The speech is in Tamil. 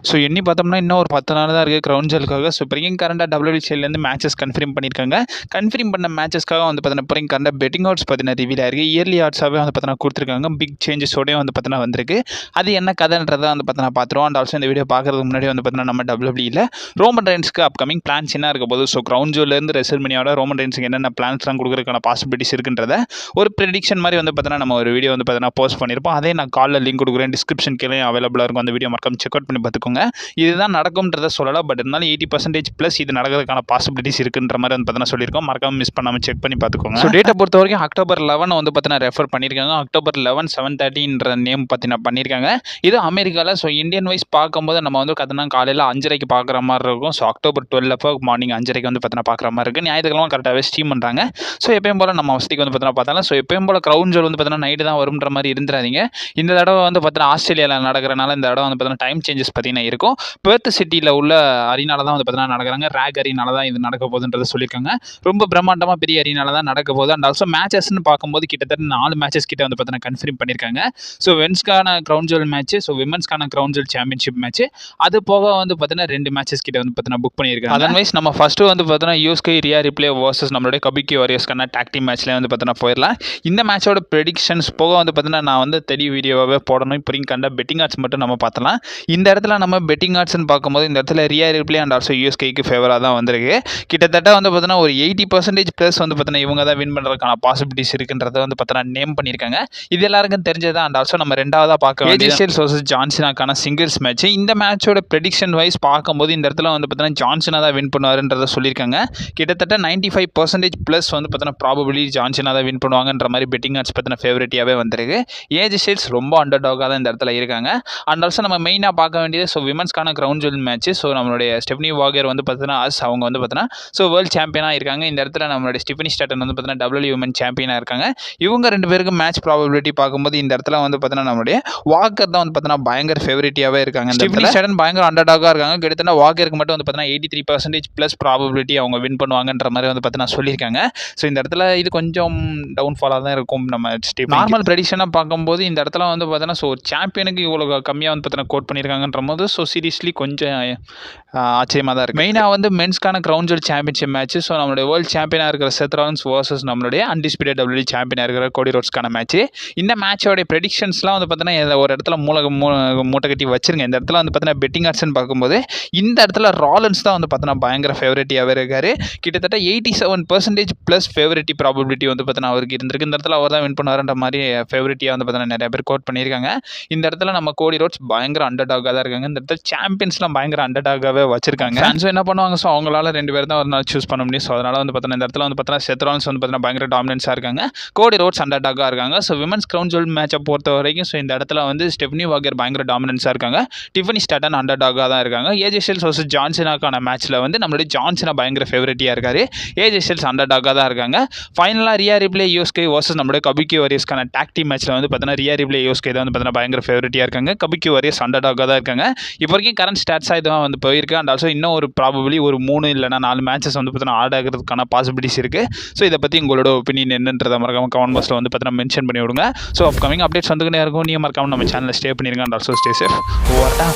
ஸோ எண்ணி பார்த்தோம்னா இன்னும் ஒரு 10 நாள் தான் இருக்குது கிரவுன் ஜுவலுக்காக. ஸோ இப்போதைக்கு கரண்டாக WWE சைட்லேருந்து மேட்சஸ் கன்ஃபார்ம் பண்ணியிருக்காங்க. கன்ஃபார்ம் பண்ண மேட்சஸ்க்காக வந்து பார்த்தீங்கன்னா இப்போதைக்கு கரண்டாக பெட்டிங் ஆட்ஸ் பார்த்தீங்கன்னா ரிவீல் ஆயிருக்கு. இயர்லி ஆட்ஸாகவே வந்து பார்த்தீங்கன்னா கொடுத்துருக்காங்க. பிக் சேஞ்சஸோடய வந்து பார்த்தீங்கன்னா வந்திருக்கு. அது என்ன கதைன்றதை வந்து பார்த்தீங்கன்னா பார்த்துருவோம். அண்ட் ஆல்சோ இந்த வீடியோ பார்க்குறதுக்கு முன்னாடி வந்து பார்த்தீங்கன்னா நம்ம WWEல ரோமன் ரெயின்ஸ்க்கு அப்கமிங் பிளான்ஸ் என்ன இருக்க போது, ஸோ கிரவுன் ஜுவல்லேருந்து ரெசல்மேனியாவோட ரோமன் ரெயின்ஸ்க்கு என்னென்ன பிளான்ஸ்லாம் கொடுக்குறதுக்கான பாசிபிலிட்டிஸ் இருக்குன்றத ஒரு ப்ரெடிக்ஷன் மாதிரி வந்து பார்த்தீங்கன்னா நம்ம ஒரு வீடியோ வந்து பார்த்தீங்கன்னா போஸ்ட் பண்ணியிருப்போம். அதே நான் காலில் லிங்க் கொடுக்குறேன், டிஸ்கிரிப்ஷன் கீழே அவைலபிளாக இருக்கும். அந்த வீடியோ மறக்காம செக் அவுட் பண்ணி பார்த்துக்கோங்க. இதுதான் நடக்கும்ன்றதை சொல்லலாம். பட் இருந்தாலும் 80% ப்ளஸ் இது நடக்கிறதுக்கான பாசிபிலிட்டிஸ் இருக்குன்ற மாதிரி வந்து பார்த்தீங்கன்னா சொல்லியிருக்கோம். மறக்காம மிஸ் பண்ணாமல் செக் பண்ணி பார்த்துக்கோங்க. ஸோ டேட்டை பொறுத்த வரைக்கும் அக்டோபர் 11 வந்து பார்த்தீங்கன்னா ரெஃபர் பண்ணியிருக்காங்க. அக்டோபர் 11 7:30ன்ற நேம் பார்த்தீங்கன்னா பண்ணியிருக்காங்க. இது அமெரிக்காவில். ஸோ இந்தியன் வைஸ் பார்க்கும்போது நம்ம வந்து பார்த்தீங்கன்னா காலையில் 5:30க்கு பார்க்குற மாதிரி இருக்கும். ஸோ அக்டோபர் 12 மார்னிங் 5:30க்கு வந்து பார்த்தீங்கன்னா பார்க்குற மாதிரி இருக்குது. ஞாயிற்றுக்கிழமை கரெக்டாகவே ஸ்ட்ரீம் பண்ணுறாங்க. ஸோ எப்பயும் போல் நம்ம வசதிக்கு வந்து பார்த்தீங்கன்னா பார்த்தாலும் ஸோ எப்பயும் போல் கிரவுன் ஜுவல் வந்து பார்த்தீங்கன்னா நைட்டு தான் வரும்ன்ற மாதிரி இருந்துறாதீங்க. இந்த தடவை வந்து பார்த்தீங்கன்னா ஆஸ்திரேலியாவில் நடக்கிறனால இந்த தடவை வந்து பார்த்தீங்கன்னா டைம் சேஞ்சஸ் பார்த்தீங்கன்னா இருக்கும். பெர்த் சிட்டியில் உள்ள அரினால தான் வந்து பார்த்தீங்கன்னா நடக்கிறாங்க. ரேக் அரினால தான் இது நடக்க போகுதுன்றது சொல்லியிருக்காங்க. ரொம்ப பிரம்மாண்டமாக பெரிய அரினால தான் நடக்க போகுது. அண்ட் ஆல்சோ மேட்சஸ்ன்னு பார்க்கும்போது கிட்டத்தட்ட 4 மேட்சஸ் கிட்ட வந்து பார்த்தீங்கன்னா கன்ஃபார்ம் பண்ணியிருக்காங்க. ஸோ மென்ஸ்க்கான கிரவுன் ஜுவல் மேட்ச், ஸோ விமன்ஸ்க்கான கிரவுன் ஜுவல் சாம்பியன்ஷிப் மேட்ச், அது போக வந்து பார்த்தீங்கன்னா 2 மேட்சஸ் கிட்ட வந்து பார்த்தீங்கன்னா புக் பண்ணியிருக்காங்க. அதர்வைஸ் நம்ம ஃபஸ்ட்டு வந்து பார்த்தீங்கன்னா யூஎஸ்கே ரியா ரிப்ளே வர்சஸ் நம்மளுடைய கபிக்கி வாரியர்ஸ்க்கான டாக் டீம் மேட்ச்லேயே வந்து பார்த்தீங்கன்னா போயிடலாம். இந்த மேட்சோட ப்ரெடிக்ஷன்ஸ் போக வந்து பார்த்தீங்கன்னா நான் வந்து தெளிவு வீடியோவாகவே போடணும். இப்போ கண்ட பெட்டிங் ஆட்ஸ் மட்டும் நம்ம பார்த்தலாம். இந்த இடத்துல நம்ம பெட்டிங் ஆட்ஸ்ன்னு பார்க்கும்போது இந்த இடத்துல ரியா ரிப்ளே அண்ட் ஆல்சோ யூஎஸ்கேக்கு ஃபேவராக தான் வந்திருக்கு. கிட்டத்தட்ட வந்து பார்த்தீங்கன்னா ஒரு 80% ப்ளஸ் வந்து பார்த்தீங்கன்னா இவங்க தான் வின் பண்ணுறதுக்கான பாசிபிலிட்டிஸ் இருக்குன்றதை வந்து பார்த்தீங்கன்னா நேம் பண்ணியிருக்காங்க. இது எல்லாருக்கும் தெரிஞ்சது. அண்ட் ஆல்சோ நம்ம ரெண்டாவதாக பார்க்க வேண்டிய ஸ்டைல்ஸ் வர்சஸ் ஜான்சனாக்கான சிங்கிள்ஸ் மேட்ச். இந்த மேட்சோட ப்ரெடிக்ஷன் வைஸ் பார்க்கும்போது இந்த இடத்துல வந்து பார்த்தீங்கன்னா ஜான்சனா தான் வின் பண்ணுவாருன்றதை சொல்லியிருக்காங்க. கிட்டத்தட்ட 95% ப்ளஸ் வந்து பார்த்தீங்கன்னா ப்ராபபிலி ஜான்சனா தான் வின் பண்ணுவாங்கன்ற மாதிரி பெட்டிங் ஆட்ஸ் பார்த்தீங்கன்னா ஃபேவரட்டியாகவே வந்திருக்கு. ஏஜ் ஸ்டைல்ஸ் ரொம்ப அண்டர் டாகாக தான் இந்த இடத்துல இருக்காங்க. அண்ட் ஆல்சோ நம்ம மெயினாக பார்க்க வேண்டியது ஸோ விமன்ஸ்க்கான கிரவுன் ஜுவல் மேட்ச். ஸோ நம்மளுடைய ஸ்டெஃபனி வாகர் வந்து பார்த்தீங்கன்னா அவங்க வந்து பார்த்தீங்கன்னா ஸோ வேர்ல்டு சாம்பியனாக இருக்காங்க. இந்த இடத்துல நம்மளுடைய ஸ்டெஃபனி ஸ்டாட்டன் வந்து பார்த்தீங்கன்னா WWE விமன் சாம்பியனாக இருக்காங்க. இவங்க 2 பேருக்கும் மேட்ச் ப்ராபபிலிட்டி பார்க்கும்போது இந்த இடத்துல வந்து பார்த்தீங்கன்னா நம்மளுடைய வாக்கர் தான் வந்து பார்த்தீங்கன்னா பயங்கர ஃபேவரட்டியாகவே இருக்காங்க. ஸ்டெஃபனி ஸ்டாட்டன் பயங்கர அண்டர் டாகாக இருக்காங்க. கிட்டத்தட்ட வாக்கருக்கு மட்டும் வந்து பார்த்தீங்கன்னா 83% ப்ளஸ் ப்ராபபிலிட்டி அவங்க வின் பண்ணுவாங்கன்ற மாதிரி வந்து பார்த்தீங்கன்னா சொல்லியிருக்காங்க. ஸோ இந்த இடத்துல இது கொஞ்சம் டவுன்ஃபாலாக தான் இருக்கும். நம்ம நார்மல் ப்ரெடிக்ஷனாக பார்க்கும்போது இந்த இடத்துல வந்து பார்த்தீங்கன்னா ஸோ சாம்பியனுக்கு இவ்வளோ கம்மியாக வந்து பார்த்தீங்கன்னா கோட் பண்ணியிருக்காங்கன்ற போது ஸோ சீரியஸ்லி கொஞ்சம் ஆச்சரியமாக தான் இருக்குது. மெயினாக வந்து மென்ஸ்க்கான crown jewel championship match. So நம்மளுடைய வேர்ல்டு சாம்பியனாக இருக்கிற செத் ராலின்ஸ் வர்சஸ் நம்மளுடைய அன்டிஸ்பியூட்டட் WWE சாம்பியனாக இருக்கிற கோடி ரோட்ஸ்க்கான மேட்ச். இந்த மேட்சோடைய ப்ரெடிக்ஷன்ஸ்லாம் வந்து பார்த்தீங்கன்னா ஒரு இடத்துல மூட்டை கட்டி வச்சிருங்க. இந்த இடத்துல வந்து பார்த்தீங்கன்னா பெட்டிங் ஆட்ஸ்ன்னு பார்க்கும்போது இந்த இடத்துல ராலன்ஸ் தான் வந்து பார்த்தீங்கன்னா பயங்கர ஃபேவரட்டியாகவே இருக்காரு. கிட்டத்தட்ட 87% ப்ளஸ் ஃபேவரட்டி ப்ராபபிலிட்டி வந்து பார்த்தீங்கன்னா அவருக்கு இருந்திருக்கு. இந்த இடத்துல அவர் தான் வின் பண்ணுவார்ன்ற மாதிரி ஃபேவரட்டியாக வந்து பார்த்தீங்கன்னா நிறைய பேர் கோட் பண்ணியிருக்காங்க. இந்த இடத்துல நம்ம கோடி ரோட்ஸ் பயங்கர அண்டர் டாகாக தான் இருக்காங்க. இந்த இடத்துல சாம்பியன்ஸ்லாம் பயங்கர அண்டர் டாகாகவே வச்சிருக்காங்க. ஃபேன்ஸும் என்ன பண்ணுவாங்க, ஸோ அவங்களால 2 பேர் தான் ஒரு நாள் சூஸ் பண்ண முடியும். ஸோ அதனால் வந்து பார்த்தீங்கன்னா இந்த இடத்துல வந்து பார்த்தீங்கன்னா செத் ராலின்ஸ் வந்து பார்த்தீங்கன்னா பயங்கர டாமினன்ஸாக இருக்காங்க. கோடி ரோட்ஸ் அண்டர் டாகாக இருக்காங்க. ஸோ விமன்ஸ் கிரவுன் ஜுவல் மேட்சை பொறுத்த வரைக்கும் ஸோ இந்த இடத்துல வந்து ஸ்டெஃபனி வாகர் பயங்கர டாமினன்ஸாக இருக்காங்க. டிஃபனி ஸ்டாட்டன் அண்டர் டாகாக தான் இருக்காங்க. ஏஜ் ஸ்டைல்ஸ் வர்சஸ் ஜான்சனாக்கான மேட்ச்சில் வந்து நம்மளுடைய ஜான்சனா பயங்கர ஃபேவரட்டியாக இருக்காரு. ஏஜ் ஸ்டைல்ஸ் அண்டர் டாகாக தான் இருக்காங்க. ஃபைனலாக ரியா ரிப்ளே யூஎஸ்கே வர்சஸ் நம்மளுடைய கபிக்கி வாரியர்ஸ்க்கான டாக் டீம் மேட்ச்சில் வந்து பார்த்தீங்கன்னா ரியா ரிப்ளே யூஎஸ்கே தான் வந்து பார்த்தீங்கன்னா பயங்கர ஃபேவரட்டியாக இருக்காங்க. கபிக்கி வாரியர்ஸ் அண்டர் டாகாக தான் இருக்காங்க. இப்போ வரைக்கும் கரண்ட் ஸ்டாட்ஸாக இதுதான் வந்து போயிருக்கு. அண்ட் ஆல்சோ இன்னும் ஒரு ப்ராபபிலி ஒரு 3 இல்லைனா 4 மேட்சஸ் வந்து பார்த்தீங்கன்னா ஆட் ஆகிறதுக்கான பாசிபிலிட்டிஸ் இருக்குது. ஸோ இதை பற்றி உங்களோட ஒப்பீனியன் என்னன்றதை மறக்காம கமெண்ட் பாக்ஸில் வந்து பார்த்தீங்கன்னா மென்ஷன் பண்ணி விடுங்க. ஸோ அப்கமிங் அப்டேட்ஸ் வந்துக்கிட்டே இருக்கும். நீங்கள் மறக்காம நம்ம சேனலில் ஸ்டே பண்ணிடுங்க. And also stay safe. ஓவர்டா.